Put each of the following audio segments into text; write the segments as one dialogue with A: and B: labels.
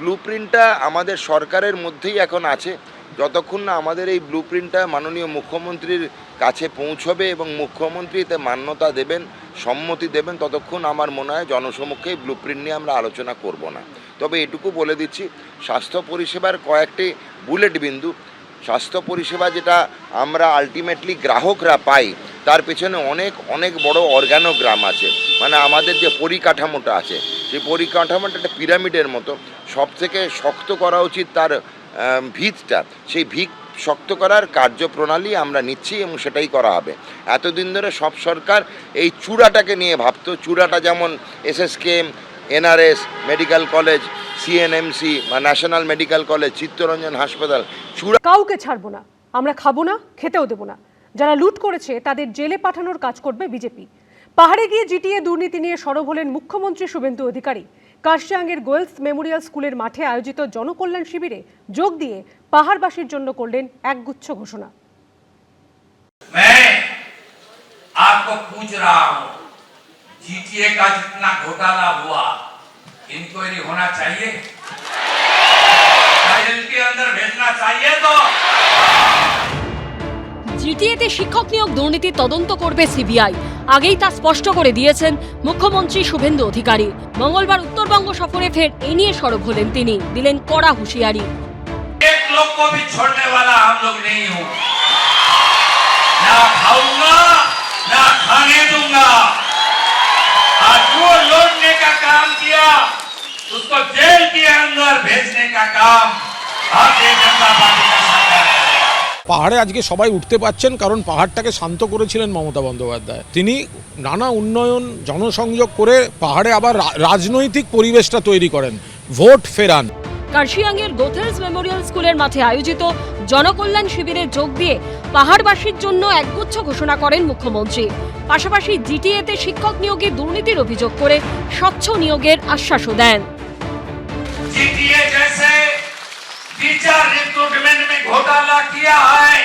A: ব্লুপ্রিন্টটা আমাদের সরকারের মধ্যেই এখন আছে। যতক্ষণ না আমাদের এই ব্লুপ্রিন্টটা মাননীয় মুখ্যমন্ত্রীর কাছে পৌঁছবে এবং মুখ্যমন্ত্রী এতে মান্যতা দেবেন, সম্মতি দেবেন, ততক্ষণ আমার মনে হয় জনসমক্ষে ব্লুপ্রিন্ট নিয়ে আমরা আলোচনা করব না। তবে এটুকু বলে দিচ্ছি, স্বাস্থ্য পরিষেবার কয়েকটি বুলেট বিন্দু, স্বাস্থ্য পরিষেবা যেটা আমরা আলটিমেটলি গ্রাহকরা পাই, তার পেছনে অনেক অনেক বড় অর্গানোগ্রাম আছে। মানে আমাদের যে পরিকাঠামোটা আছে, সেই পরিকাঠামোটা একটা পিরামিডের মতো। সব থেকে শক্ত করা উচিত তার ভিতটা। সেই ভিত শক্ত করার কার্যপ্রণালী আমরা নিচ্ছি এবং সেটাই করা হবে। এতদিন ধরে সব সরকার এই চূড়াটাকে নিয়ে ভাবতো। চূড়াটা যেমন SSKM, NRS medical college, CNMC বা ন্যাশনাল মেডিকেল কলেজ, চিত্তরঞ্জন হাসপাতাল, চূড়া।
B: কাউকে ছাড়বো না, আমরা খাবো না, খেতেও দেবো না। যারা লুট করেছে তাদের জেলে পাঠানোর কাজ করবে বিজেপি। পাহাড়ে গিয়ে জিটিএ দুর্নীতি নিয়ে সরব হলেন মুখ্যমন্ত্রী শুভেন্দু অধিকারী। কার্শিয়াংয়ের গোয়েলস মেমোরিয়াল স্কুলের মাঠে আয়োজিত জনকল্যাণ শিবিরে যোগ দিয়ে পাহাড়বাসীর জন্য করলেন একগুচ্ছ ঘোষণা।
C: मैं आपको पूछ रहा हूं, जीटीए का जितना घोटाला हुआ, इंक्वायरी होना चाहिए, जेल के अंदर भेजना चाहिए। तो
D: জিটিএতে শিক্ষক নিয়োগ দুর্নীতি তদন্ত করবে সিবিআই। আগেই তা স্পষ্ট করে দিয়েছেন মুখ্যমন্ত্রী শুভেন্দু অধিকারী। মঙ্গলবার উত্তরবঙ্গ সফরে ফের এই নিয়ে সরব হলেন তিনি, দিলেন কড়া হুঁশিয়ারি।
C: एक लोग को भी छोड़ने वाला हम लोग नहीं हूं, ना खाऊंगा ना खाने दूंगा। आज जो लौटने का काम किया उसको जेल के अंदर भेजने का काम भारतीय जनता पार्टी का सरकार है।
E: পাহাড়ে আজকে সবাই উঠতে পারছেন কারণ পাহাড়টাকে শান্ত করেছিলেন মমতা বন্দ্যোপাধ্যায়। তিনি নানা উন্নয়ন, জনসংযোগ করে পাহাড়ে আবার রাজনৈতিক পরিবেশটা তৈরি করেন, ভোট ফেরান।
D: কার্শিয়াংয়ের গোথেলস মেমোরিয়াল স্কুলের মাঠে আয়োজিত জনকল্যাণ শিবিরে যোগ দিয়ে পাহাড়বাসীর জন্য একগুচ্ছ ঘোষণা করেন মুখ্যমন্ত্রী। পাশাপাশি জিটিএতে শিক্ষক নিয়োগে দুর্নীতির অভিযোগ করে স্বচ্ছ নিয়োগের আশ্বাসও দেন।
C: जीटीए जैसे टीचर रिक्रूटमेंट में घोटाला किया है,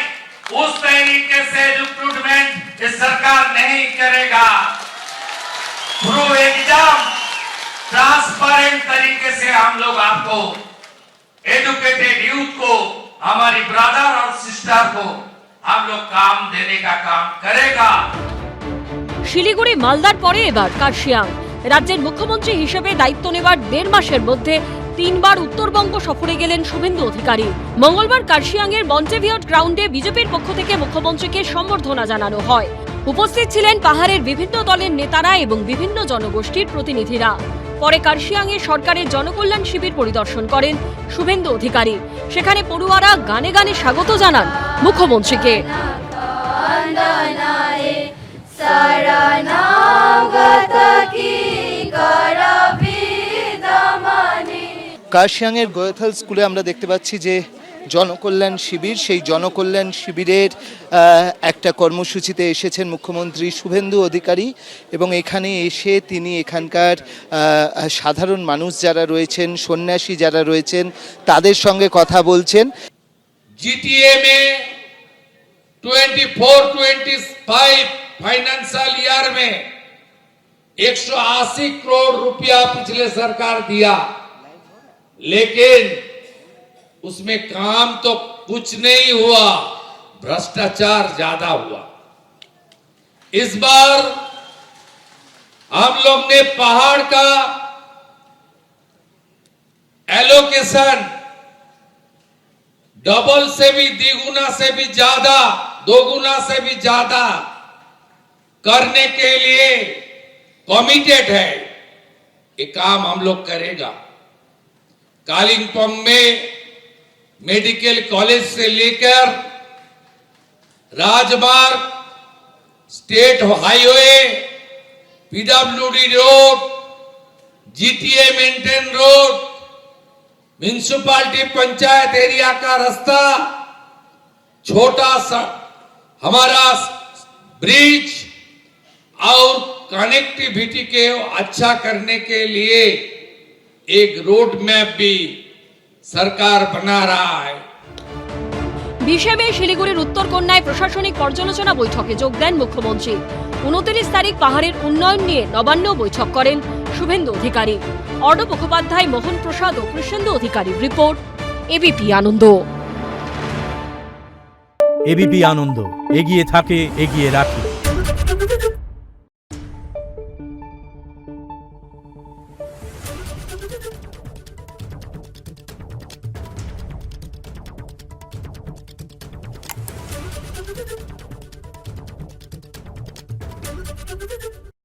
C: उस तरीके से रिक्रूटमेंट ये सरकार नहीं करेगा। थ्रू एग्जाम ट्रांसपेरेंट तरीके से हम लोग आपको, एजुकेटेड यूथ को, हमारी ब्रदर और सिस्टर को हम लोग काम देने का काम करेगा।
D: শিলিগুড়ি মালদার পরে এবার কার্শিয়াং। রাজ্যের মুখ্যমন্ত্রী হিসেবে দায়িত্ব নেবার 1.5 মাসের মধ্যে 3 বার উত্তরবঙ্গ সফরে গেলেন শুভেন্দু অধিকারী। মঙ্গলবার কার্শিয়াংয়ের মন্টেভিয়ট গ্রাউন্ডে বিজেপির পক্ষ থেকে মুখ্যমন্ত্রীকে সম্বর্ধনা জানানো হয়। উপস্থিত ছিলেন পাহাড়ের বিভিন্ন দলের নেতারা এবং বিভিন্ন জনগোষ্ঠীর প্রতিনিধিরা। পরে কার্শিয়াংয়ে সরকারের জনকল্যাণ শিবির পরিদর্শন করেন শুভেন্দু অধিকারী। সেখানে পড়ুয়ারা গানে গানে স্বাগত জানান মুখ্যমন্ত্রীকে।
F: কার্শিয়াংয়ের গোয়েথাল স্কুলে আমরা দেখতে পাচ্ছি যে জনকল্যাণ শিবির, সেই জনকল্যাণ শিবিরের একটা কর্মসূচিতে এসেছেন মুখ্যমন্ত্রী শুভেন্দু অধিকারী এবং এখানে এসে তিনি এখানকার সাধারণ মানুষ যারা রয়েছেন, সন্ন্যাসী যারা রয়েছেন তাদের সঙ্গে কথা বলছেন।
C: जीटीए में 24-25 फाइनेंशियल ईयर में 180 करोड़ रुपया पिछले सरकार दिया, लेकिन उसमें काम तो कुछ नहीं हुआ, भ्रष्टाचार ज्यादा हुआ। इस बार हम लोग ने पहाड़ का एलोकेशन डबल से भी द्विगुना से भी ज्यादा, 2 गुना से भी ज्यादा करने के लिए कमिटेड है। ये काम हम लोग करेगा। कालिम्पोंग में मेडिकल कॉलेज से लेकर राजमार्ग, state highway, PWD road, GTA maintain road, municipality panchayat area का रास्ता, छोटा सा हमारा ब्रिज और कनेक्टिविटी के अच्छा करने के लिए एक रोड मैप भी सरकार बना रहा है।
D: 20 মে শিলিগুড়ির উত্তরকন্যায় প্রশাসনিক পর্যালোচনা বৈঠকে যোগ দেন মুখ্যমন্ত্রী। 29 তারিখ পাহাড়ের উন্নয়ন নিয়ে নবান্ন বৈঠক করেন শুভেন্দু অধিকারী। অর্ণব মুখোপাধ্যায়, মোহন প্রসাদ ও কৃষ্ণেন্দু অধিকারীর রিপোর্ট, এবিপি আনন্দ।
G: এবিপি আনন্দ, এগিয়ে থাকে, এগিয়ে রাখে।